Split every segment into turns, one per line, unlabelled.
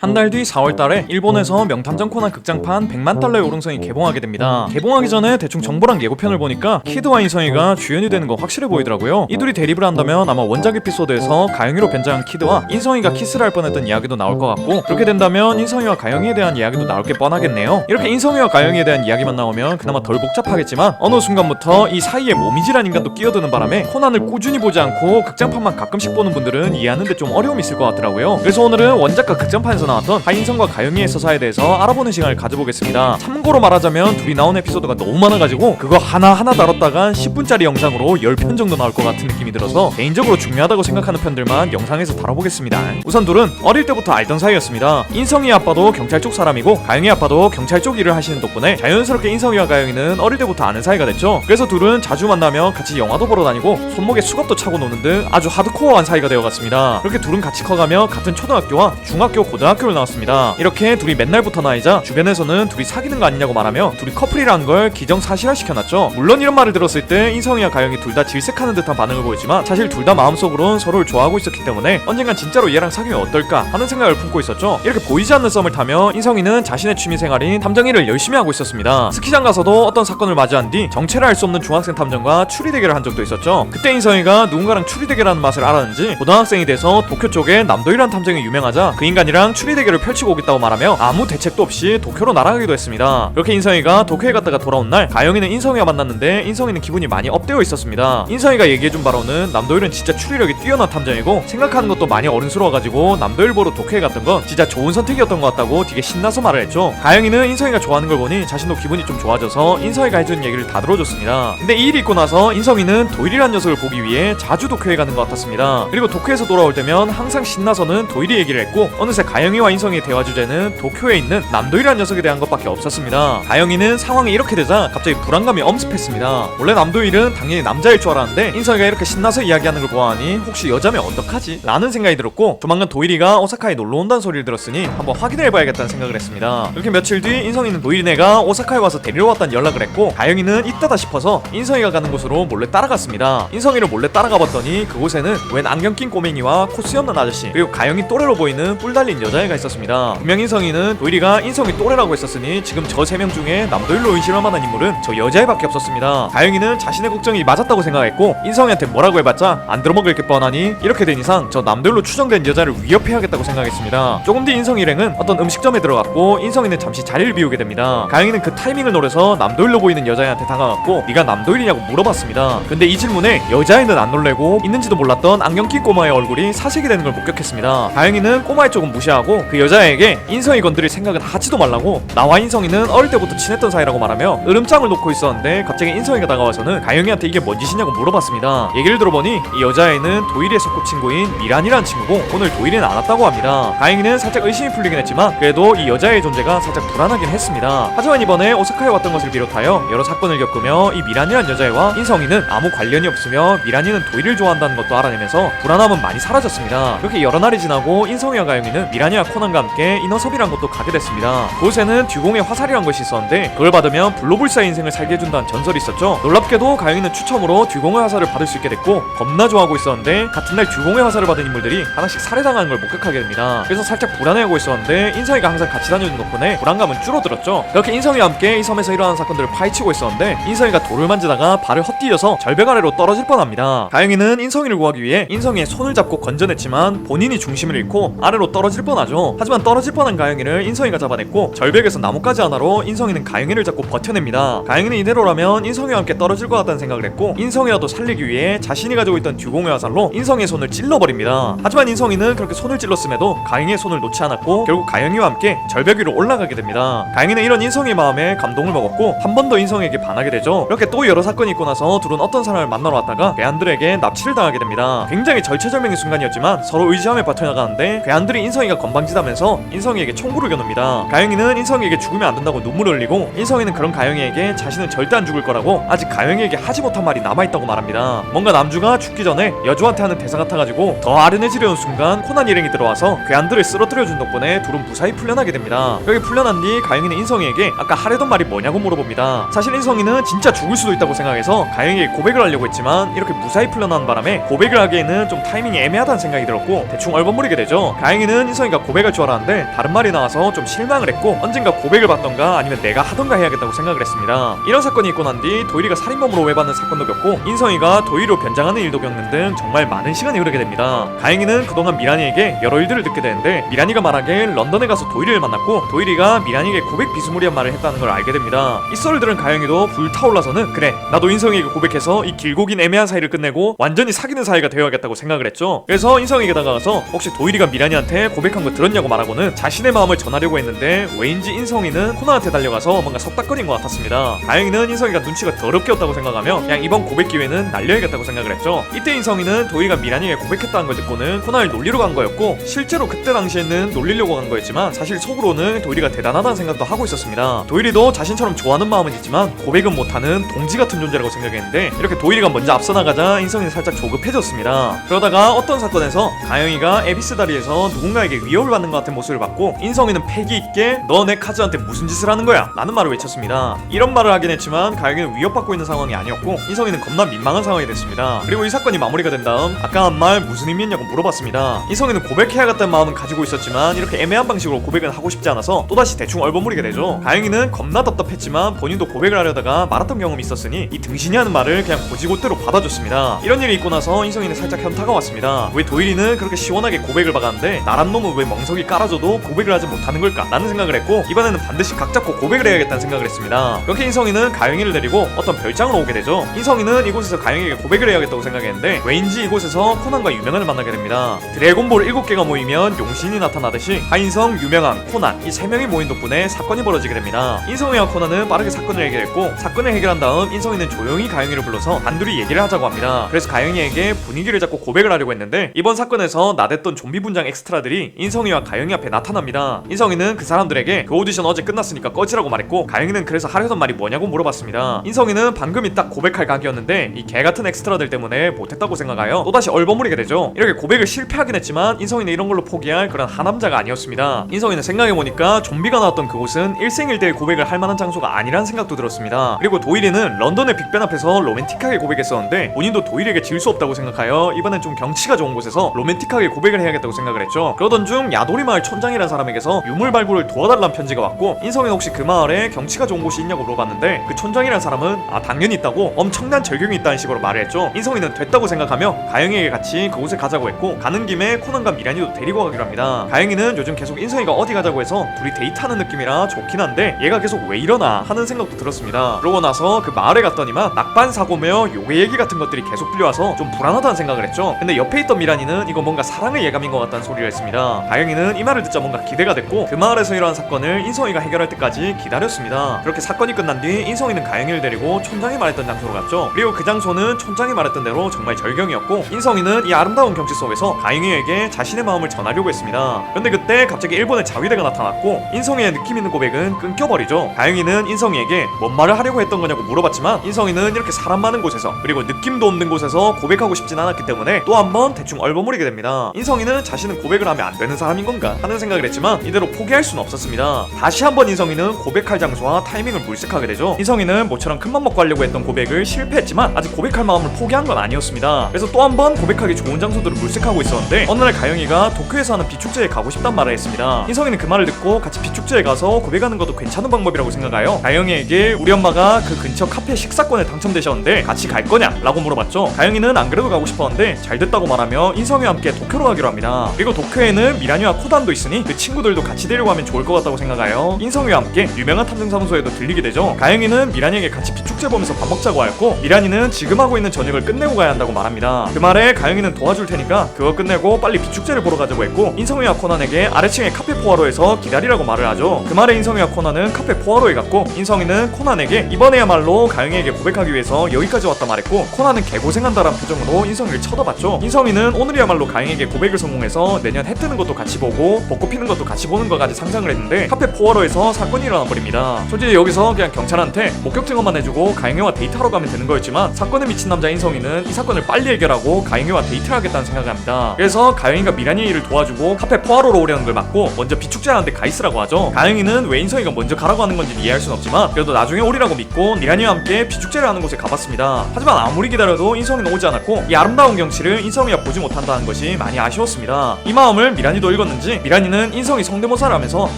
한 달 뒤 4월달에 일본에서 명탐정 코난 극장판 100만 달러의 오름성이 개봉하게 됩니다. 개봉하기 전에 대충 정보랑 예고편을 보니까 키드와 인성이가 주연이 되는 거 확실해 보이더라고요. 이 둘이 대립을 한다면 아마 원작 에피소드에서 가영이로 변장한 키드와 인성이가 키스를 할 뻔했던 이야기도 나올 것 같고, 그렇게 된다면 인성이와 가영이에 대한 이야기도 나올 게 뻔하겠네요. 이렇게 인성이와 가영이에 대한 이야기만 나오면 그나마 덜 복잡하겠지만 어느 순간부터 이 사이에 모미지란 인간도 끼어드는 바람에 코난을 꾸준히 보지 않고 극장판만 가끔씩 보는 분들은 이해하는데 좀 어려움이 있을 것 같더라고요. 그래서 오늘은 원작과 극장판에서 나왔던 하인성과 가영이의 서사에 대해서 알아보는 시간을 가져보겠습니다. 참고로 말하자면 둘이 나온 에피소드가 너무 많아가지고 그거 하나하나 다뤘다간 10분짜리 영상으로 10편 정도 나올 것 같은 느낌이 들어서 개인적으로 중요하다고 생각하는 편들만 영상에서 다뤄보겠습니다. 우선 둘은 어릴 때부터 알던 사이였습니다. 인성이 아빠도 경찰 쪽 사람이고 가영이 아빠도 경찰 쪽 일을 하시는 덕분에 자연스럽게 인성이와 가영이는 어릴 때부터 아는 사이가 됐죠. 그래서 둘은 자주 만나며 같이 영화도 보러 다니고 손목에 수갑도 차고 노는 등 아주 하드코어한 사이가 되어갔습니다. 그렇게 둘은 같이 커가며 같은 초등학교와 중학교, 고등학교를 나왔습니다. 이렇게 둘이 맨날 붙어 다니자 주변에서는 둘이 사귀는 거 아니냐고 말하며 둘이 커플이라는 걸 기정사실화 시켜놨죠. 물론 이런 말을 들었을 때 인성이와 가영이 둘 다 질색하는 듯한 반응을 보이지만 사실 둘 다 마음속으론 서로를 좋아하고 있었기 때문에 언젠간 진짜로 얘랑 사귀면 어떨까 하는 생각을 품고 있었죠. 이렇게 보이지 않는 썸을 타며 인성이는 자신의 취미생활인 탐정 일을 열심히 하고 있었습니다. 스키장 가서도 어떤 사건을 맞이한 뒤 정체를 알 수 없는 중학생 탐정과 추리 대결을 한 적도 있었죠. 그때 인성이가 누군가랑 추리 대결하는 맛을 알았는지 고등학생이 돼서 도쿄 쪽에 남도이라는 탐정이 유명하자 그 인간이랑 추리 대결을 펼치고 오겠다고 말하며 아무 대책도 없이 도쿄로 날아가기도 했습니다. 그렇게 인성이가 도쿄에 갔다가 돌아온 날 가영이는 인성이와 만났는데 인성이는 기분이 많이 업되어 있었습니다. 인성이가 얘기해준 바로는 남도일은 진짜 추리력이 뛰어난 탐정이고 생각하는 것도 많이 어른스러워가지고 남도일 보러 도쿄에 갔던 건 진짜 좋은 선택이었던 것 같다고 되게 신나서 말을 했죠. 가영이는 인성이가 좋아하는 걸 보니 자신도 기분이 좀 좋아져서 인성이가 해준 얘기를 다 들어줬습니다. 근데 이 일이 있고 나서 인성이는 도일이란 녀석을 보기 위해 자주 도쿄에 가는 것 같았습니다. 그리고 도쿄에서 돌아올 때면 항상 신나서는 도일이 얘기를 했고 어느새 가영이와 인성이의 대화 주제는 도쿄에 있는 남도일이란 녀석에 대한 것밖에 없었습니다. 가영이는 상황이 이렇게 되자 갑자기 불안감이 엄습했습니다. 원래 남도일은 당연히 남자일 줄 알았는데 인성이가 이렇게 신나서 이야기하는 걸 보아하니 혹시 여자면 어떡하지? 라는 생각이 들었고 조만간 도일이가 오사카에 놀러 온다는 소리를 들었으니 한번 확인해봐야겠다는 생각을 했습니다. 이렇게 며칠 뒤 인성이는 도일이네가 오사카에 와서 데리러 왔다는 연락을 했고 가영이는 이따다 싶어서 인성이가 가는 곳으로 몰래 따라갔습니다. 인성이를 몰래 따라가 봤더니 그곳에는 웬 안경 낀 꼬맹이와 코스 없는 아저씨 그리고 가영이 또래로 보이는 뿔 달린 여자애가 있었습니다. 분명 인성이는 도일이가 인성이 또래라고 했었으니 지금 저 3명 중에 남도일로 의심할 만한 인물은 저 여자애밖에 없었습니다. 가영이는 자신의 걱정이 맞았다고 생각했고 인성이한테 뭐라고 해봤자 안 들어먹을 게 뻔하니 이렇게 된 이상 저 남도일로 추정된 여자를 위협해야겠다고 생각했습니다. 조금 뒤 인성 일행은 어떤 음식점에 들어갔고 인성이는 잠시 자리를 비우게 됩니다. 가영이는 그 타이밍을 노려서 남도일로 보이는 여자애한테 다가갔고 네가 남도일이냐고 물어봤습니다. 근데 이 질문에 여자애는 안 놀래고 있는지도 몰랐던 안경 낀 꼬마의 얼굴이 사색이 되는 걸 목격했습니다. 가영이는 꼬마의 쪽은 무시하고 그 여자애에게 인성이 건드릴 생각은 하지도 말라고 나와 인성이는 어릴 때부터 친했던 사이라고 말하며 으름장을 놓고 있었는데 갑자기 인성이가 다가와서는 가영이한테 이게 뭔 짓이냐고 물어봤습니다. 얘기를 들어보니 이 여자애는 도일이의 소꿉친구인 미란이라는 친구고 오늘 도일이는 안 왔다고 합니다. 가영이는 살짝 의심이 풀리긴 했지만 그래도 이 여자애의 존재가 살짝 불안하긴 했습니다. 하지만 이번에 오사카에 왔던 것을 비롯하여 여러 사건을 겪으며 이 미란이라는 여자애와 인성이는 아무 관련이 없으며 미란이는 도일이를 좋아한다는 것도 알아내면서 불안함은 많이 사라졌습니다. 그렇게 여러 날이 지나고 인성이와 가영이는 미란이와 코난과 함께 이너섭이란 곳도 가게 됐습니다. 그곳에는 듀공의 화살이란 것이 있었는데 그걸 받으면 블로불사의 인생을 살게 해준다는 전설이 있었죠. 놀랍게도 가영이는 추첨으로 듀공의 화살을 받을 수 있게 됐고 겁나 좋아하고 있었는데 같은 날 듀공의 화살을 받은 인물들이 하나씩 살해당하는 걸 목격하게 됩니다. 그래서 살짝 불안해하고 있었는데 인성이가 항상 같이 다녀준 덕분에 불안감은 줄어들었죠. 그렇게 인성이와 함께 이 섬에서 일어나는 사건들을 파헤치고 있었는데 인성이가 돌을 만지다가 발을 헛디뎌서 절벽 아래로 떨어질 뻔합니다. 가영이는 인성이를 구하기 위해 인성이의 손을 잡고 건져냈지만 본인이 중심을 잃고 아래로 떨어질 뻔하죠. 하지만 떨어질 뻔한 가영이를 인성이가 잡아냈고 절벽에서 나뭇가지 하나로 인성이는 가영이를 잡고 버텨냅니다. 가영이는 이대로라면 인성이와 함께 떨어질 것 같다는 생각을 했고 인성이라도 살리기 위해 자신이 가지고 있던 듀공의 화살로 인성이의 손을 찔러버립니다. 하지만 인성이는 그렇게 손을 찔렀음에도 가영이의 손을 놓지 않았고 결국 가영이와 함께 절벽 위로 올라가게 됩니다. 가영이는 이런 인성이의 마음에 감동을 먹었고 한 번 더 인성이에게 반하게 되죠. 이렇게 또 여러 사건이 있고 나서 둘은 어떤 사람을 만나러 왔다가 괴한들에게 납치를 당하게 됩니다. 굉장히 절체절명의 순간이었지만 서로 의지하며 버텨나가는데 괴한들이 인성이가 건방지다면서 인성이에게 총구를 겨눕니다. 가영이는 인성이에게 죽으면 안 된다고 눈물을 흘리고 인성이는 그런 가영이에게 자신은 절대 안 죽을 거라고 아직 가영이에게 하지 못한 말이 남아있다고 말합니다. 뭔가 남주가 죽기 전에 여주한테 하는 대사 같아가지고 더 아른해지려는 순간 코난 일행이 들어와서 괴한들을 쓰러뜨려준 덕분에 둘은 무사히 풀려나게 됩니다. 여기 풀려난 뒤 가영이는 인성이에게 아까 하려던 말이 뭐냐고 물어봅니다. 사실 인성이는 진짜 죽을 수도 있다고 생각해서 가영이에게 고백을 하려고 했지만 이렇게 무사히 풀려나는 바람에 고백을 하기에는 좀 타이밍이 애매하다는 생각이 들었고 대충 얼버무리게 되죠. 가영이는 인성이가 고백할 줄 알았는데 다른 말이 나와서 좀 실망을 했고 언젠가 고백을 받던가 아니면 내가 하던가 해야겠다고 생각을 했습니다. 이런 사건이 있고 난 뒤 도일이가 살인범으로 오해받는 사건도 겪고 인성이가 도일이로 변장하는 일도 겪는 등 정말 많은 시간이 흐르게 됩니다. 가영이는 그동안 미란이에게 여러 일들을 듣게 되는데 미란이가 말하길 런던에 가서 도일이를 만났고 도일이가 미란이에게 고백 비스무리한 말을 했다는 걸 알게 됩니다. 이 썰을 들은 가영이도 불타올라서는 그래 나도 인성이에게 고백해서 이 길고 긴 애매한 사이를 끝내고 완전히 사귀는 사이가 되어야겠다고 생각을 했죠. 그래서 인성이에게 다가가서 혹시 도일이가 미란이한테 고백한 거 들었냐고 말하고는 자신의 마음을 전하려고 했는데 왜인지 인성이는 코나한테 달려가서 뭔가 속닥거린 것 같았습니다. 가영이는 인성이가 눈치가 더럽게 없다고 생각하며 그냥 이번 고백 기회는 날려야겠다고 생각을 했죠. 이때 인성이는 도일이가 미란이에게 고백했다는 걸 듣고는 코나를 놀리러 간 거였고 실제로 그때 당시에는 놀리려고 간 거였지만 사실 속으로는 도일이가 대단하다는 생각도 하고 있었습니다. 도일이도 자신처럼 좋아하는 마음은 있지만 고백은 못하는 동지 같은 존재라고 생각했는데 이렇게 도일이가 먼저 앞서 나가자 인성이는 살짝 조급해졌습니다. 그러다가 어떤 사건에서 가영이가 에비스 다리에서 누군가에게 위협을 받는 것 같은 모습을 봤고 인성이는 패기 있게 너 내 카즈한테 무슨 짓을 하는 거야? 라는 말을 외쳤습니다. 이런 말을 하긴 했지만 가영이는 위협받고 있는 상황이 아니었고 인성이는 겁나 민망한 상황이 됐습니다. 그리고 이 사건이 마무리가 된 다음 아까 한 말 무슨 의미였냐고 물어봤습니다. 인성이는 고백해야겠다는 마음은 가지고 있었지만 이렇게 애매한 방식으로 고백은 하고 싶지 않아서 또다시 대충 얼버무리게 되죠. 가영이는 겁나 답답했지만 본인도 고백을 하려다가 말았던 경험이 있었으니 이 등신이 하는 말을 그냥 고지고대로 받아줬습니다. 이런 일이 있고 나서 인성이는 살짝 현타가 왔습니다. 왜 도일이는 그렇게 시원하게 고백을 박았는데 나란 놈은 왜 멍석이 깔아줘도 고백을 하지 못하는 걸까? 라는 생각을 했고 이번에는 반드시 각 잡고 고백을 해야겠다는 생각을 했습니다. 그렇게 인성이는 가영이를 데리고 어떤 별장으로 오게 되죠. 인성이는 이곳에서 가영이에게 고백을 해야겠다고 생각했는데 왜인지 이곳에서 코난과 유명한을 만나게 됩니다. 드래곤볼 7개가 모이면 용신이 나타나듯이 하인성, 유명한, 코난 이 3명이 모인 덕분에 사건이 벌어지게 됩니다. 인성이와 코난은 빠르게 사건을 해결했고 사건을 해결한 다음 인성이는 조용히 가영이를 불러서 단둘이 얘기를 하자고 합니다. 그래서 가영이에게 분위기를 잡고 고백을 하려고 했는데 이번 사건에서 나댔던 좀비 분장 엑스트라들이 인성이와 가영이 앞에 나타납니다. 인성이는 그 사람들에게 그 오디션 어제 끝났으니까 꺼지라고 말했고 가영이는 그래서 하려던 말이 뭐냐고 물어봤습니다. 인성이는 방금이 딱 고백할 각이었는데 이 개같은 엑스트라들 때문에 못했다고 생각하여 또다시 얼버무리게 되죠. 이렇게 고백을 실패하긴 했지만 인성이는 이런 걸로 포기할 그런 하남자가 아니었습니다. 인성이는 생각해보니까 좀비가 나왔던 그곳은 일생일대의 고백을 할 만한 장소가 아니라는 생각도 들었습니다. 그리고 도일이는 런던의 빅벤 앞에서 로맨틱하게 고백했었는데 본인도 도일에게 질 수 없다고 생각하여 이번엔 좀 경치가 좋은 곳에서 로맨틱하게 고백을 해야겠다고 생각을 했죠. 그러던 중 야도리 마을 촌장이라는 사람에게서 유물 발굴을 도와달라는 편지가 왔고 인성이는 혹시 그 마을에 경치가 좋은 곳이 있냐고 물어봤는데 그 촌장이라는 사람은 당연히 있다고 엄청난 절경이 있다는 식으로 말을 했죠. 인성이는 됐다고 생각하며 가영이에게 같이 그곳에 가자고 했고 가는 김에 코난과 미란이도 데리고 가기로 합니다. 가영이는 요즘 계속 인성이가 어디 가자고 해서 둘이 데이트하는 느낌이라 좋긴 한데 얘가 계속 왜 이러나 하는 생각도 들었습니다. 그러고 나서 그 마을에 갔더니만 낙반 사고며 요괴 얘기 같은 것들이 계속 들려와서 좀 불안하다는 생각을 했죠. 근데 옆에 있던 미란이는 이거 뭔가 사랑의 예감인 것 같다는 소리를 했습니다. 가영이는 이 말을 듣자 뭔가 기대가 됐고 그 마을에서 일어난 사건을 인성이가 해결할 때까지 기다렸습니다. 그렇게 사건이 끝난 뒤 인성이는 가영이를 데리고 촌장이 말했던 장소로 갔죠. 그리고 그 장소는 촌장이 말했던 대로 정말 절경이었고 인성이는 이 아름다운 경치 속에서 가영이에게 자신의 마음을 전하려고 했습니다. 근데 그때 갑자기 일본의 자위대가 나타났고 인성이의 느낌 있는 고백은 끊겨버리죠. 가영이는 인성이에게 뭔 말을 하려고 했던 거냐고 물어봤지만 인성이는 이렇게 사람 많은 곳에서 그리고 느낌도 없는 곳에서 고백하고 싶진 않았기 때문에 또 한 번 대충 얼버무리게 됩니다. 인성이는 자신은 고백을 하면 안 되는 사람인 건가 하는 생각을 했지만 이대로 포기할 수는 없었습니다. 다시 한번 인성이는 고백할 장소와 타이밍을 물색하게 되죠. 인성이는 모처럼 큰맘 먹고 하려고 했던 고백을 실패했지만 아직 고백할 마음을 포기한 건 아니었습니다. 그래서 또 한 번 고백하기 좋은 장소들을 물색하고 있었는데 어느 날 가영이가 도쿄에서 하는 비축제에 가고 싶단 말을 했습니다. 인성이는 그 말을 듣고 같이 비축제에 가서 고백하는 것도 괜찮은 방법이라고 생각하여 가영이에게 우리 엄마가 그 근처 카페 식사권에 당첨되셨는데 같이 갈 거냐? 라고 물어봤죠. 가영이는 안 그래도 가고 싶었는데 잘 됐다고 말하며 인성이와 함께 도쿄로 가기로 합니다. 그리고 도쿄에는 미란이와 코단도 있으니 그 친구들도 같이 데리고 가면 좋을 것 같다고 생각하여 인성이와 함께 유명한 탐정사무소에도 들리게 되죠. 가영이는 미란이에게 같이 비축제 보면서 밥 먹자고 하였고 미란이는 지금 하고 있는 저녁을 끝내고 가야 한다고 말합니다. 그 말에 가영이는 도와줄 테니까 그거 끝내고 빨리 비축제를 보러 가자고 했고 인성이와 코난에게 아래층의 카페 포아로에서 기다리라고 말을 하죠. 그 말에 인성이와 코난은 카페 포아로에 갔고 인성이는 코난에게 이번에야말로 가영이에게 고백하기 위해서 여기까지 왔다 말했고 코난은 개고생한다란 표정으로 인성이를 쳐다봤죠. 인성이는 오늘이야말로 가영이에게 고백을 성공해서 내년 해 뜨는 것도 같이 보고 벚꽃 피는 것도 같이 보는 것까지 상상을 했는데 카페 포아로에서 사건이 일어나 버립니다. 솔직히 여기서 그냥 경찰한테 목격 증언만 해주고 가영이와 데이트하러 가면 되는 거였지만 사건에 미친 남자 인성이는 이 사건을 빨리 해결하고 가영이와 데이트를 하겠다는 생각을 합니다. 그래서 가영이가 미란이의 일을 도와주고 카페 포아로로 오려는 걸 막고 먼저 비축제하는데 가 있으라고 하죠. 가영이는 왜 인성이가 먼저 가라고 하는 건지 이해할 순 없지만 그래도 나중에 오리라고 믿고 미란이와 함께 비축제를 하는 곳에 가봤습니다. 하지만 아무리 기다려도 인성이는 오지 않았고 이 아름다운 경치를 인성이가 보지 못한다는 것이 많이 아쉬웠습니다. 이 마음을 미란이도 늙었는지 미란이는 인성이 성대모사를 하면서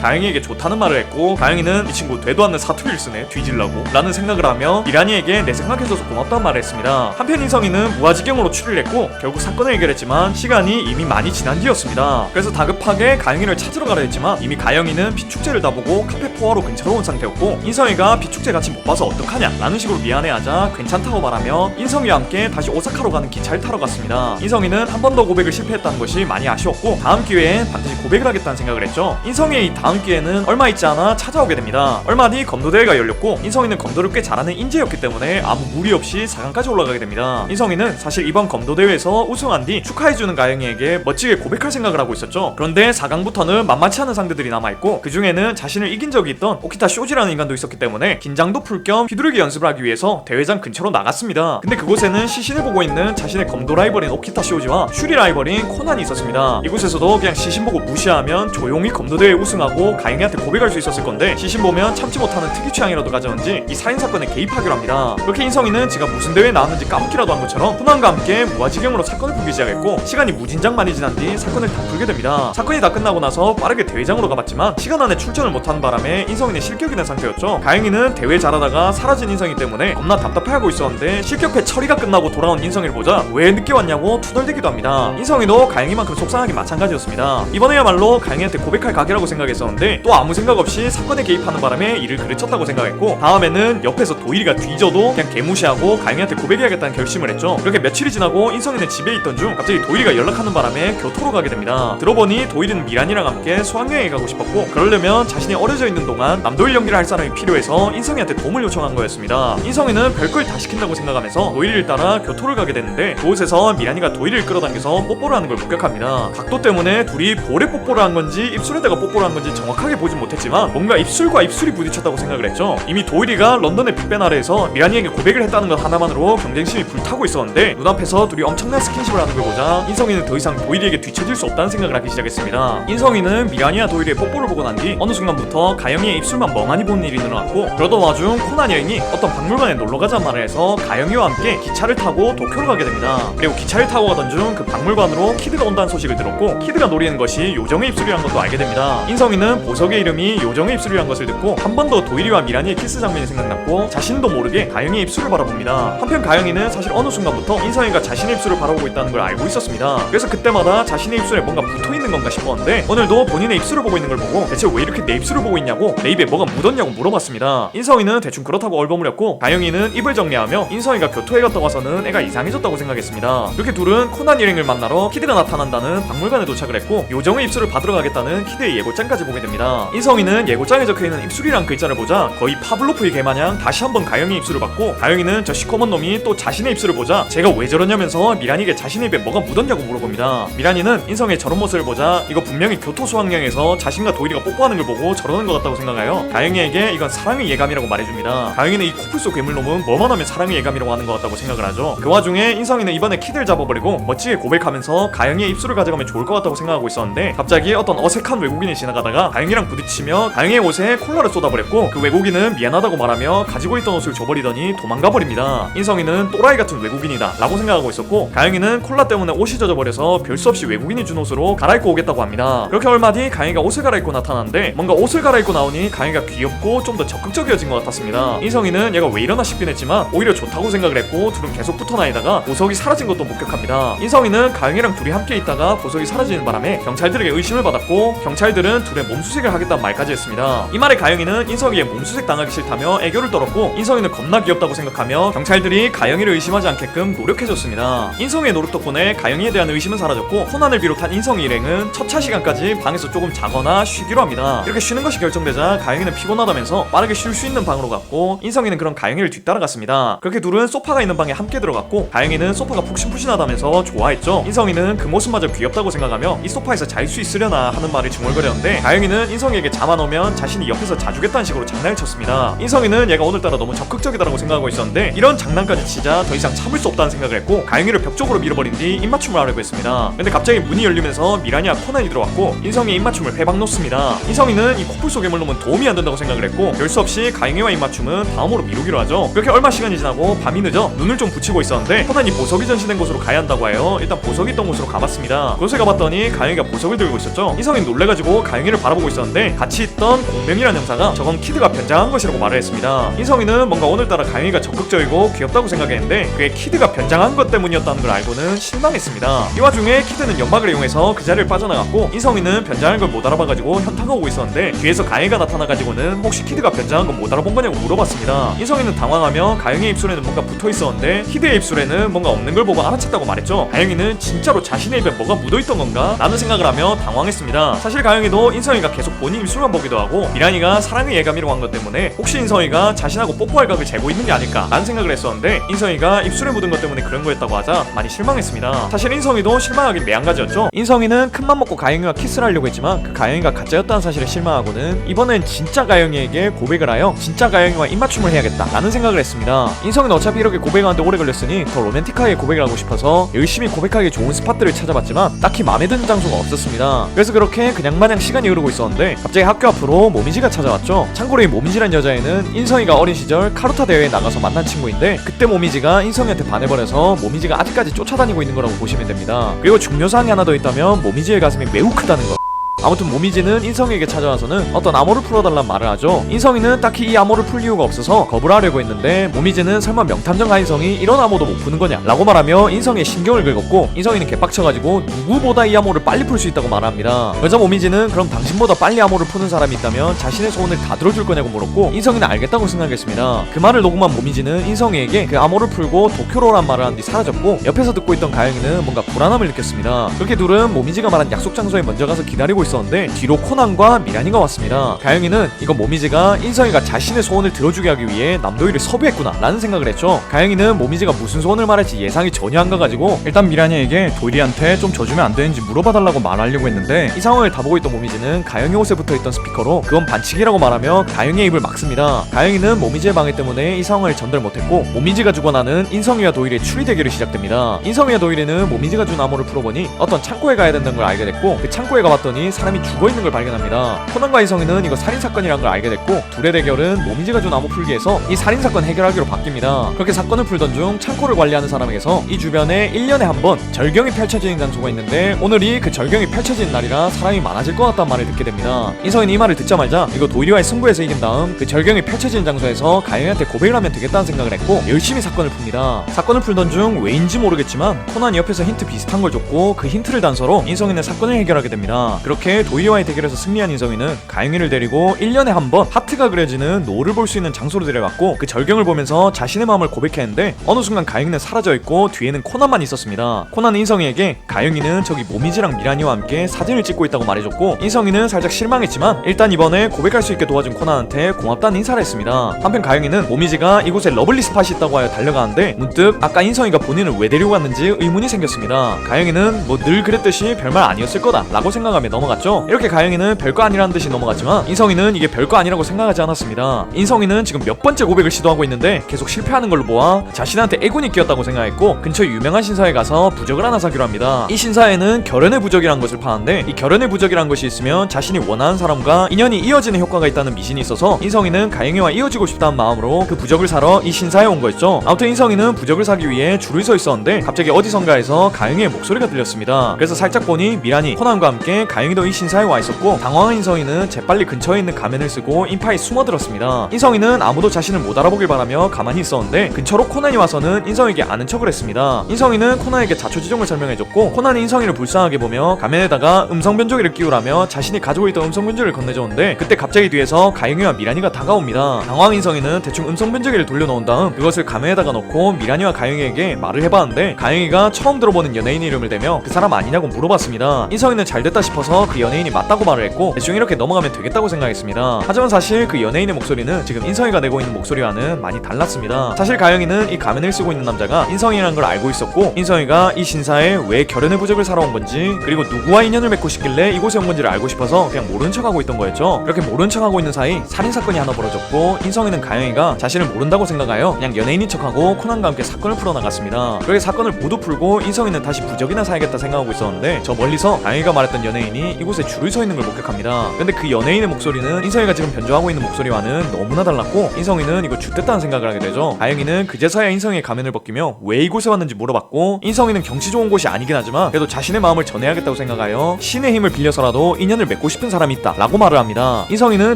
가영이에게 좋다는 말을 했고, 가영이는 이 친구 되도 않는 사투리를 쓰네 뒤질라고 라는 생각을 하며 미란이에게 내 생각해줘서 고맙다는 말을 했습니다. 한편 인성이는 무아지경으로 추리를 했고 결국 사건을 해결했지만 시간이 이미 많이 지난 뒤였습니다. 그래서 다급하게 가영이를 찾으러 가려 했지만 이미 가영이는 비축제를 다 보고 카페 포화로 근처로 온 상태였고, 인성이가 비축제 같이 못 봐서 어떡하냐 라는 식으로 미안해하자 괜찮다고 말하며 인성이와 함께 다시 오사카로 가는 기차를 타러 갔습니다. 인성이는 한 번 더 고백을 실패했다는 것이 많이 아쉬웠고 다음 기회에 반드시 고백을 하겠다는 생각을 했죠. 인성이의 이 다음 기회는 얼마 있지 않아 찾아오게 됩니다. 얼마 뒤 검도대회가 열렸고 인성이는 검도를 꽤 잘하는 인재였기 때문에 아무 무리 없이 4강까지 올라가게 됩니다. 인성이는 사실 이번 검도대회에서 우승한 뒤 축하해주는 가영이에게 멋지게 고백할 생각을 하고 있었죠. 그런데 4강부터는 만만치 않은 상대들이 남아있고 그 중에는 자신을 이긴 적이 있던 오키타 쇼지라는 인간도 있었기 때문에 긴장도 풀 겸 휘두르기 연습을 하기 위해서 대회장 근처로 나갔습니다. 근데 그곳에는 시신을 보고 있는 자신의 검도 라이벌인 오키타 쇼지와 슈리 라이벌인 코난이 있었습니다. 이곳에서도 그냥 시신 보고 무시하면 조용히 검도대회에 우승하고 가영이한테 고백할 수 있었을 건데, 시신 보면 참지 못하는 특이 취향이라도 가져온지 이 살인사건에 개입하기로 합니다. 그렇게 인성이는 지가 무슨 대회에 나왔는지 까먹기라도 한 것처럼 코난과 함께 무아지경으로 사건을 풀기 시작했고, 시간이 무진장 많이 지난 뒤 사건을 다 풀게 됩니다. 사건이 다 끝나고 나서 빠르게 대회장으로 가봤지만 시간 안에 출전을 못하는 바람에 인성이는 실격이 된 상태였죠. 가영이는 대회 잘하다가 사라진 인성이 때문에 겁나 답답해하고 있었는데 실격회 처리가 끝나고 돌아온 인성이를 보자 왜 늦게 왔냐고 투덜대기도 합니다. 인성이도 가영이만큼 속상하기 마찬가지였습니다. 이번에야말로 가영이한테 고백할 가게라고 생각했었는데 또 아무 생각 없이 사건에 개입하는 바람에 일을 그르쳤다고 생각했고, 다음에는 옆에서 도일이가 뒤져도 그냥 개무시하고 가영이한테 고백해야겠다는 결심을 했죠. 그렇게 며칠이 지나고 인성이는 집에 있던 중 갑자기 도일이가 연락하는 바람에 교토로 가게 됩니다. 들어보니 도일이는 미란이랑 함께 수학여행에 가고 싶었고, 그러려면 자신이 어려져 있는 동안 남도일 연기를 할 사람이 필요해서 인성이한테 도움을 요청한 거였습니다. 인성이는 별걸 다 시킨다고 생각하면서 도일이를 따라 교토를 가게 됐는데, 그곳에서 미란이가 도일이를 끌어당겨서 뽀뽀를 하는 걸 목격합니다. 각도 때문에 둘이 볼에 뽀뽀를 한 건지 입술에다가 뽀뽀를 한 건지 정확하게 보진 못했지만 뭔가 입술과 입술이 부딪혔다고 생각을 했죠. 이미 도일이가 런던의 빅벤 아래에서 미란이에게 고백을 했다는 것 하나만으로 경쟁심이 불타고 있었는데, 눈앞에서 둘이 엄청난 스킨십을 하는 걸 보자 인성이는 더 이상 도일이에게 뒤처질 수 없다는 생각을 하기 시작했습니다. 인성이는 미란이와 도일이의 뽀뽀를 보고 난 뒤 어느 순간부터 가영이의 입술만 멍하니 보는 일이 늘어났고, 그러던 와중 코난 여인이 어떤 박물관에 놀러가자는 말을 해서 가영이와 함께 기차를 타고 도쿄로 가게 됩니다. 그리고 기차를 타고 가던 중 그 박물관으로 키드가 온다는 소식을 들었고, 키드가 노리는 것이 요정의 입술이란 것도 알게 됩니다. 인성이는 보석의 이름이 요정의 입술이란 것을 듣고 한 번 더 도일이와 미란이의 키스 장면이 생각났고 자신도 모르게 가영이의 입술을 바라봅니다. 한편 가영이는 사실 어느 순간부터 인성이가 자신의 입술을 바라보고 있다는 걸 알고 있었습니다. 그래서 그때마다 자신의 입술에 뭔가 붙어있는 건가 싶었는데, 오늘도 본인의 입술을 보고 있는 걸 보고 대체 왜 이렇게 내 입술을 보고 있냐고 내 입에 뭐가 묻었냐고 물어봤습니다. 인성이는 대충 그렇다고 얼버무렸고, 가영이는 입을 정리하며 인성이가 교토에 갔다 와서는 애가 이상해졌다고 생각했습니다. 이렇게 둘은 코난 일행을 만나러 키드가 나타난다는 박물관에 도착을 했고, 요정의 입술을 받으러 가겠다는 키드의 예고장까지 보게 됩니다. 인성이는 예고장에 적혀있는 입술이란 글자를 보자 거의 파블로프의 개마냥 다시 한번 가영이의 입술을 받고, 가영이는 저 시커먼 놈이 또 자신의 입술을 보자 제가 왜 저러냐면서 미란이에게 자신의 입에 뭐가 묻었냐고 물어봅니다. 미란이는 인성의 저런 모습을 보자 이거 분명히 교토 수학여행에서 자신과 도일이가 뽀뽀하는 걸 보고 저러는 것 같다고 생각하여 가영이에게 이건 사랑의 예감이라고 말해줍니다. 가영이는 이 코뿔 속 괴물놈은 뭐만 하면 사랑의 예감이라고 하는 것 같다고 생각을 하죠. 그 와중에 인성이는 이번에 키드를 잡아버리고 멋지게 고백하면서 가영이의 입술을 가져가면 좋을 것 같다고 생각하고 있었는데, 갑자기 어떤 어색한 외국인이 지나가다가 가영이랑 부딪히며 가영이의 옷에 콜라를 쏟아버렸고, 그 외국인은 미안하다고 말하며 가지고 있던 옷을 줘버리더니 도망가버립니다. 인성이는 또라이 같은 외국인이다 라고 생각하고 있었고, 가영이는 콜라 때문에 옷이 젖어버려서 별 수 없이 외국인이 준 옷으로 갈아입고 오겠다고 합니다. 그렇게 얼마 뒤 가영이가 옷을 갈아입고 나타났는데, 뭔가 옷을 갈아입고 나오니 가영이가 귀엽고 좀 더 적극적이어진 것 같았습니다. 인성이는 얘가 왜 이러나 싶긴 했지만 오히려 좋다고 생각을 했고, 둘은 계속 붙어다니다가 보석이 사라진 것도 목격합니다. 인성이는 가영이랑 둘이 함께 있다가 보석이 사라지는 바람에 경찰들에게 의심을 받았고, 경찰들은 둘의 몸수색을 하겠다는 말까지 했습니다. 이 말에 가영이는 인성이의 몸수색 당하기 싫다며 애교를 떨었고, 인성이는 겁나 귀엽다고 생각하며 경찰들이 가영이를 의심하지 않게끔 노력해줬습니다. 인성이의 노력 덕분에 가영이에 대한 의심은 사라졌고, 코난을 비롯한 인성이 일행은 첫 차 시간까지 방에서 조금 자거나 쉬기로 합니다. 이렇게 쉬는 것이 결정되자 가영이는 피곤하다면서 빠르게 쉴 수 있는 방으로 갔고, 인성이는 그런 가영이를 뒤따라갔습니다. 그렇게 둘은 소파가 있는 방에 함께 들어갔고, 가영이는 소파가 푹신푹신하다면서 좋아했죠. 인성이는 그 모습마저 귀엽다고 생각하며 이 소파에서 잘 수 있으려나 하는 말을 중얼거렸는데, 가영이는 인성이에게 잠 안 오면 자신이 옆에서 자주겠다는 식으로 장난을 쳤습니다. 인성이는 얘가 오늘따라 너무 적극적이다라고 생각하고 있었는데, 이런 장난까지 치자 더 이상 참을 수 없다는 생각을 했고, 가영이를 벽 쪽으로 밀어버린 뒤 입맞춤을 하려고 했습니다. 근데 갑자기 문이 열리면서 미란이와 코난이 들어왔고, 인성이의 입맞춤을 회방 놓습니다. 인성이는 이 코뿔 속 괴물놈은 도움이 안 된다고 생각을 했고, 별 수 없이 가영이와 입맞춤은 다음으로 미루기로 하죠. 그렇게 얼마 시간이 지나고 밤이 늦어 눈을 좀 붙이고 있었는데, 코난이 보석이 전시된 곳으로 가야 한다고 하여 일단 보석이 있던 곳으로 가봤습니다. 그곳에 가봤더니 가영이가 보석을 들고 있었죠. 인성이 놀래가지고 가영이를 바라보고 있었는데 같이 있던 공명이라는 형사가 저건 키드가 변장한 것이라고 말을 했습니다. 인성이는 뭔가 오늘따라 가영이가 적극적이고 귀엽다고 생각했는데 그게 키드가 변장한 것 때문이었다는 걸 알고는 실망했습니다. 이 와중에 키드는 연막을 이용해서 그 자리를 빠져나갔고 인성이는 변장한 걸 못 알아봐가지고 현타가 오고 있었는데 뒤에서 가영이가 나타나가지고는 혹시 키드가 변장한 건 못 알아본 거냐고 물어봤습니다. 인성이는 당황하며 가영이의 입술에는 뭔가 붙어있었는데 키드의 입술에는 뭔가 없는 걸 보고 알아챘다고 말했죠. 가영이는 진짜로 자신의 입에 뭐가 묻어있던 건가? 라는 생각을 하며 당황했습니다. 사실 가영이도 인성이가 계속 본인 입술만 보기도 하고 미란이가 사랑의 예감이라고 한 것 때문에 혹시 인성이가 자신하고 뽀뽀할 각을 재고 있는 게 아닐까 라는 생각을 했었는데 인성이가 입술에 묻은 것 때문에 그런 거였다고 하자 많이 실망했습니다. 사실 인성이도 실망하긴 매한가지였죠. 인성이는 큰맘 먹고 가영이와 키스를 하려고 했지만 그 가영이가 가짜였다는 사실에 실망하고는 이번엔 진짜 가영이에게 고백을 하여 진짜 가영이와 입맞춤을 해야겠다 라는 생각을 했습니다. 인성이는 어차피 이렇게 고백하는데 오래 걸렸으니 더 로맨틱하게 고백을 하고 싶어서 열심히 고백하기 좋은 스팟들을 찾아봤지만 딱히 마음에 드는 장소가 없었습니다. 그래서 그렇게 그냥 마냥 시간이 흐르고 있었는데 갑자기 학교 앞으로 모미지가 찾아왔죠. 참고로 이 모미지란 여자애는 인성이가 어린 시절 카루타 대회에 나가서 만난 친구인데 그때 모미지가 인성이한테 반해버려서 모미지가 아직까지 쫓아다니고 있는 거라고 보시면 됩니다. 그리고 중요사항이 하나 더 있다면 모미지의 가슴이 매우 크다는 거. 아무튼 모미지는 인성이에게 찾아와서는 어떤 암호를 풀어달란 말을 하죠. 인성이는 딱히 이 암호를 풀 이유가 없어서 거부를 하려고 했는데 모미지는 설마 명탐정 가인성이 이런 암호도 못 푸는 거냐 라고 말하며 인성이의 신경을 긁었고 인성이는 개빡쳐가지고 누구보다 이 암호를 빨리 풀 수 있다고 말합니다. 여자 모미지는 그럼 당신보다 빨리 암호를 푸는 사람이 있다면 자신의 소원을 다 들어줄 거냐고 물었고 인성이는 알겠다고 생각했습니다. 그 말을 녹음한 모미지는 인성이에게 그 암호를 풀고 도쿄로란 말을 한 뒤 사라졌고 옆에서 듣고 있던 가영이는 뭔가 불안함을 느꼈습니다. 그렇게 둘은 모미지가 말한 약속 장소에 먼저 가서 기다리고 있었는데 뒤로 코난과 미란이가 왔습니다. 가영이는 이건 모미지가 인성이가 자신의 소원을 들어주게 하기 위해 남도일을 섭외했구나 라는 생각을 했죠. 가영이는 모미지가 무슨 소원을 말할지 예상이 전혀 안 가가지고 일단 미란이에게 도일이한테 좀 져주면 안 되는지 물어봐달라고 말하려고 했는데 이 상황을 다 보고 있던 모미지는 가영이 옷에 붙어있던 스피커로 그건 반칙이라고 말하며 가영이의 입을 막습니다. 가영이는 모미지의 방해 때문에 이 상황을 전달 못했고 모미지가 죽어나는 인성이와 도일의 추리 대결이 시작됩니다. 인성이와 도일이는 모미지가 준 암호를 풀어보니 어떤 창고에 가야 된다는 걸 알게 됐고 그 창고에 가봤더니 사람이 죽어있는 걸 발견합니다. 코난과 인성이는 이거 살인사건이라는 걸 알게 됐고 둘의 대결은 모미지가 준 암호 풀기에서 이 살인사건 해결하기로 바뀝니다. 그렇게 사건을 풀던 중 창고를 관리하는 사람에게서 이 주변에 1년에 한 번 절경이 펼쳐지는 장소가 있는데 오늘이 그 절경이 펼쳐지는 날이라 사람이 많아질 것 같다는 말을 듣게 됩니다. 인성이는 이 말을 듣자마자 이거 도일이와의 승부에서 이긴 다음 그 절경이 펼쳐지는 장소에서 가영이한테 고백을 하면 되겠다는 생각을 했고 열심히 사건을 풉니다. 사건을 풀던 중 왜인지 모르겠지만 코난이 옆에서 힌트 비슷한 걸 줬고 그 힌트를 단서로 인성이는 사건을 해결하게 됩니다. 그렇게 도일이와의 대결에서 승리한 인성이는 가영이를 데리고 1년에 한 번 하트가 그려지는 노을을 볼 수 있는 장소로 데려갔고 그 절경을 보면서 자신의 마음을 고백했는데 어느 순간 가영이는 사라져있고 뒤에는 코난만 있었습니다. 코난은 인성이에게 가영이는 저기 모미지랑 미란이와 함께 사진을 찍고 있다고 말해줬고 인성이는 살짝 실망했지만 일단 이번에 고백할 수 있게 도와준 코난한테 고맙다는 인사를 했습니다. 한편 가영이는 모미지가 이곳에 러블리 스팟이 있다고 하여 달려가는데 문득 아까 인성이가 본인을 왜 데리고 왔는지 의문이 생겼습니다. 가영이는 뭐 늘 그랬듯이 별말 아니었을 거다 라고 생각하며 넘어갔죠. 이렇게 가영이는 별거 아니라는 듯이 넘어갔지만 인성이는 이게 별거 아니라고 생각하지 않았습니다. 인성이는 지금 몇 번째 고백을 시도하고 있는데 계속 실패하는 걸로 보아 자신한테 애군이 끼었다고 생각했고 근처 유명한 신사에 가서 부적을 하나 사기로 합니다. 이 신사에는 결연의 부적이란 것을 파는데 이 결연의 부적이란 것이 있으면 자신이 원하는 사람과 인연이 이어지는 효과가 있다는 미신이 있어서 인성이는 가영이와 이어지고 싶다는 마음으로 그 부적을 사러 이 신사에 온 거였죠. 아무튼 인성이는 부적을 사기 위해 줄을 서 있었는데 갑자기 어디선가에서 가영이의 목소리가 들렸습니다. 그래서 살짝 보니 미란이 코난과 함께 가영이도 이 신사에 와 있었고 당황한 인성이는 재빨리 근처에 있는 가면을 쓰고 인파에 숨어들었습니다. 인성이는 아무도 자신을 못 알아보길 바라며 가만히 있었는데 근처로 코난이 와서는 인성에게 아는 척을 했습니다. 인성이는 코난에게 자초지종을 설명해줬고 코난이 인성이를 불쌍하게 보며 가면에다가 음성 변조기를 끼우라며 자신이 가지고 있던 음성 변조기를 건네줬는데 그때 갑자기 뒤에서 가영이와 미란이가 다가옵니다. 당황한 인성이는 대충 음성 변조기를 돌려놓은 다음 그것을 가면에다가 넣고 미란이와 가영이에게 말을 해봤는데 가영이가 처음 들어보는 연예인 이름을 대며 그 사람 아니냐고 물어봤습니다. 인성이는 잘됐다 싶어서 그 연예인이 맞다고 말을 했고 대충 이렇게 넘어가면 되겠다고 생각했습니다. 하지만 사실 그 연예인의 목소리는 지금 인성이가 내고 있는 목소리와는 많이 달랐습니다. 사실 가영이는 이 가면을 쓰고 있는 남자가 인성이라는 걸 알고 있었고 인성이가 이 신사에 왜 결연의 부적을 사러 온 건지 그리고 누구와 인연을 맺고 싶길래 이곳에 온 건지를 알고 싶어서 그냥 모른 척하고 있던 거였죠. 그렇게 모른 척하고 있는 사이 살인사건이 하나 벌어졌고 인성이는 가영이가 자신을 모른다고 생각하여 그냥 연예인인 척하고 코난과 함께 사건을 풀어나갔습니다. 그렇게 사건을 모두 풀고 인성이는 다시 부적이나 사야겠다 생각하고 있었는데 저 멀리서 가영이가 말했던 연예인이 이곳에 이곳에 줄을 서 있는 걸 목격합니다. 근데 그 연예인의 목소리는 인성이가 지금 변조하고 있는 목소리와는 너무나 달랐고 인성이는 이거 죽됐다는 생각을 하게 되죠. 가영이는 그제서야 인성이의 가면을 벗기며 왜 이곳에 왔는지 물어봤고 인성이는 경치 좋은 곳이 아니긴 하지만 그래도 자신의 마음을 전해야겠다고 생각하여 신의 힘을 빌려서라도 인연을 맺고 싶은 사람이 있다 라고 말을 합니다. 인성이는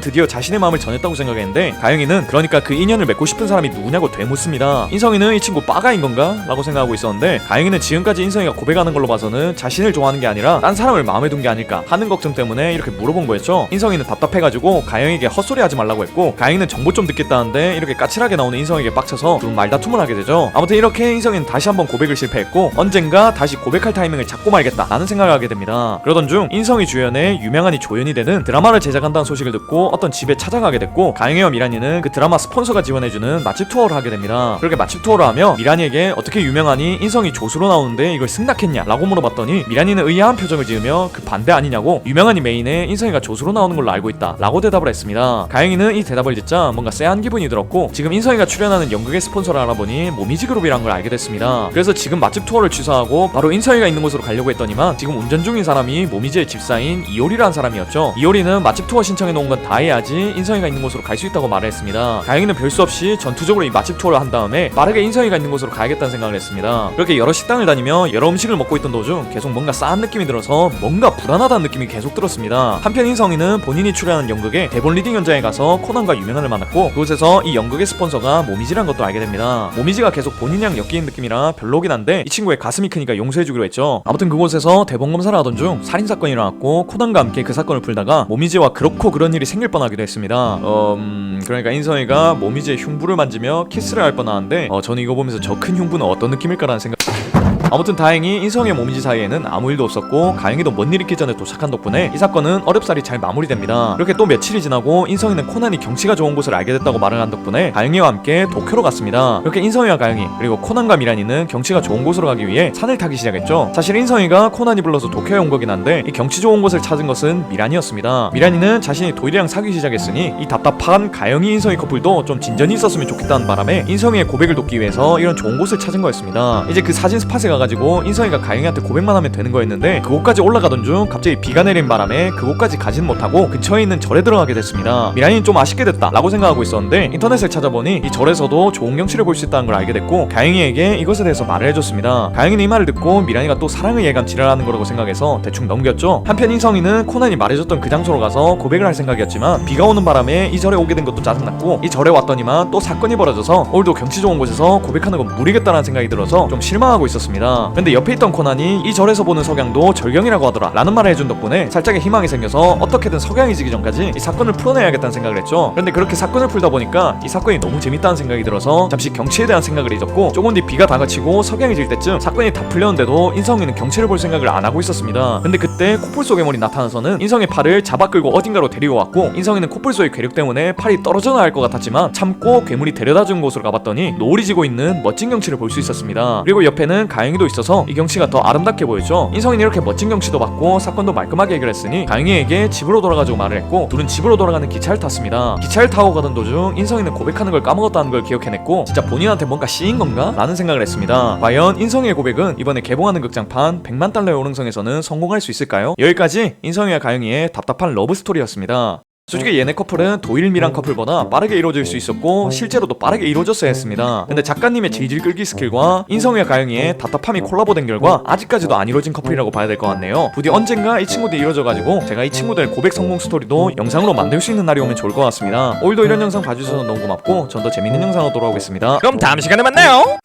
드디어 자신의 마음을 전했다고 생각했는데 가영이는 그러니까 그 인연을 맺고 싶은 사람이 누구냐고 되묻습니다. 인성이는 이 친구 빠가인 건가? 라고 생각하고 있었는데 가영이는 지금까지 인성이가 고백하는 걸로 봐서는 자신을 좋아하는 게 아니라 딴 사람을 마음에 둔 게 아닐까 하는 걱정 때문에 이렇게 물어본 거였죠. 인성이는 답답해가지고 가영이에게 헛소리 하지 말라고 했고 가영이는 정보 좀 듣겠다는데 이렇게 까칠하게 나오는 인성에게 빡쳐서 두 말다툼을 하게 되죠. 아무튼 이렇게 인성이는 다시 한번 고백을 실패했고 언젠가 다시 고백할 타이밍을 잡고 말겠다 라는 생각을 하게 됩니다. 그러던 중 인성이 주연의 유명한 이 조연이 되는 드라마를 제작한다는 소식을 듣고 어떤 집에 찾아가게 됐고 가영이와 미란이는 그 드라마 스폰서가 지원해주는 맛집 투어를 하게 됩니다. 그렇게 맛집 투어를 하며 미란이에게 어떻게 유명하니 인성이 조수로 나오는데 이걸 승낙했냐 라고 물어봤더니 미란이는 의아한 표정을 지으며 그 반대 아니냐고 유명한이 메인에 인성이가 조수로 나오는 걸로 알고 있다 라고 대답을 했습니다. 가영이는 이 대답을 듣자 뭔가 쎄한 기분이 들었고 지금 인성이가 출연하는 연극의 스폰서를 알아보니 모미지 그룹이란 걸 알게 됐습니다. 그래서 지금 맛집 투어를 취소하고 바로 인성이가 있는 곳으로 가려고 했더니만 지금 운전 중인 사람이 모미지의 집사인 이효리라는 사람이었죠. 이효리는 맛집 투어 신청해 놓은 건 다 해야지 인성이가 있는 곳으로 갈 수 있다고 말했습니다. 가영이는 별 수 없이 전투적으로 이 맛집 투어를 한 다음에 빠르게 인성이가 있는 곳으로 가야겠다는 생각을 했습니다. 그렇게 여러 식당을 다니며 여러 음식을 먹고 있던 도중 계속 뭔가 싸한 느낌이 들어서 뭔가 불안하다는 느낌이 계속 들었습니다. 한편 인성이는 본인이 출연하는 연극에 대본 리딩 현장에 가서 코난과 유명한을 만났고 그곳에서 이 연극의 스폰서가 모미지란 것도 알게 됩니다. 모미지가 계속 본인이랑 엮이는 느낌이라 별로긴 한데 이 친구의 가슴이 크니까 용서해주기로 했죠. 아무튼 그곳에서 대본 검사를 하던 중 살인사건이 일어났고 코난과 함께 그 사건을 풀다가 모미지와 그렇고 그런 일이 생길 뻔하기도 했습니다. 그러니까 인성이가 모미지의 흉부를 만지며 키스를 할 뻔하는데 저는 이거 보면서 저 큰 흉부는 어떤 느낌일까라는 생각. 아무튼 다행히 인성이와 모미지 사이에는 아무 일도 없었고 가영이도 뭔 일 있기 전에 도착한 덕분에 이 사건은 어렵사리 잘 마무리됩니다. 그렇게 또 며칠이 지나고 인성이는 코난이 경치가 좋은 곳을 알게 됐다고 말을 한 덕분에 가영이와 함께 도쿄로 갔습니다. 그렇게 인성이와 가영이 그리고 코난과 미란이는 경치가 좋은 곳으로 가기 위해 산을 타기 시작했죠. 사실 인성이가 코난이 불러서 도쿄에 온 거긴 한데 이 경치 좋은 곳을 찾은 것은 미란이었습니다. 미란이는 자신이 도일이랑 사귀기 시작했으니 이 답답한 가영이 인성이 커플도 좀 진전이 있었으면 좋겠다는 바람에 인성이의 고백을 돕기 위해서 이런 좋은 곳을 찾은 거였습니다. 이제 그 사진 스팟에 가가지고 인성이가 가영이한테 고백만 하면 되는 거였는데 그곳까지 올라가던 중 갑자기 비가 내린 바람에 그곳까지 가진 못하고 근처에 있는 절에 들어가게 됐습니다. 미란이는 좀 아쉽게 됐다 라고 생각하고 있었는데 인터넷을 찾아보니 이 절에서도 좋은 경치를 볼 수 있다는 걸 알게 됐고 가영이에게 이것에 대해서 말을 해줬습니다. 가영이는 이 말을 듣고 미란이가 또 사랑을 예감 지랄하는 거라고 생각해서 대충 넘겼죠. 한편 인성이는 코난이 말해줬던 그 장소로 가서 고백을 할 생각이었지만 비가 오는 바람에 이 절에 오게 된 것도 짜증났고 이 절에 왔더니만 또 사건이 벌어져서 오늘도 경치 좋은 곳에서 고백하는 건 무리겠다라는 생각이 들어서 좀 실망하고 있었습니다. 근데 옆에 있던 코난이 이 절에서 보는 석양도 절경이라고 하더라 라는 말을 해준 덕분에 살짝의 희망이 생겨서 어떻게든 석양이 지기 전까지 이 사건을 풀어내야겠다는 생각을 했죠. 그런데 그렇게 사건을 풀다 보니까 이 사건이 너무 재밌다는 생각이 들어서 잠시 경치에 대한 생각을 잊었고 조금 뒤 비가 다 그치고 석양이 질 때쯤 사건이 다 풀렸는데도 인성이는 경치를 볼 생각을 안 하고 있었습니다. 근데 그때 코뿔소 괴물이 나타나서는 인성의 팔을 잡아 끌고 어딘가로 데리고 왔고 인성이는 코뿔소의 괴력 때문에 팔이 떨어져 나갈 것 같았지만 참고 괴물이 데려다 준 곳으로 가봤더니 노을이 지고 있는 멋진 경치를 볼 수 있었습니다. 그리고 옆에는 가영이도 있어서 이 경치가 더 아름답게 보였죠. 인성이는 이렇게 멋진 경치도 봤고 사건도 말끔하게 해결했으니 가영이에게 집으로 돌아가자고 말을 했고 둘은 집으로 돌아가는 기차를 탔습니다. 기차를 타고 가던 도중 인성이는 고백하는 걸 까먹었다는 걸 기억해냈고 진짜 본인한테 뭔가 씌인 건가? 라는 생각을 했습니다. 과연 인성이의 고백은 이번에 개봉하는 극장판 100만 달러의 오른성에서는 성공할 수 있을까요? 여기까지 인성이와 가영이의 답답한 러브 스토리였습니다. 솔직히 얘네 커플은 도일 미란 커플보다 빠르게 이루어질 수 있었고 실제로도 빠르게 이루어졌어야 했습니다. 근데 작가님의 질질 끌기 스킬과 인성이와 가영이의 답답함이 콜라보된 결과 아직까지도 안 이루어진 커플이라고 봐야 될 것 같네요. 부디 언젠가 이 친구들이 이루어져가지고 제가 이 친구들 고백 성공 스토리도 영상으로 만들 수 있는 날이 오면 좋을 것 같습니다. 오늘도 이런 영상 봐주셔서 너무 고맙고 전 더 재밌는 영상으로 돌아오겠습니다.
그럼 다음 시간에 만나요.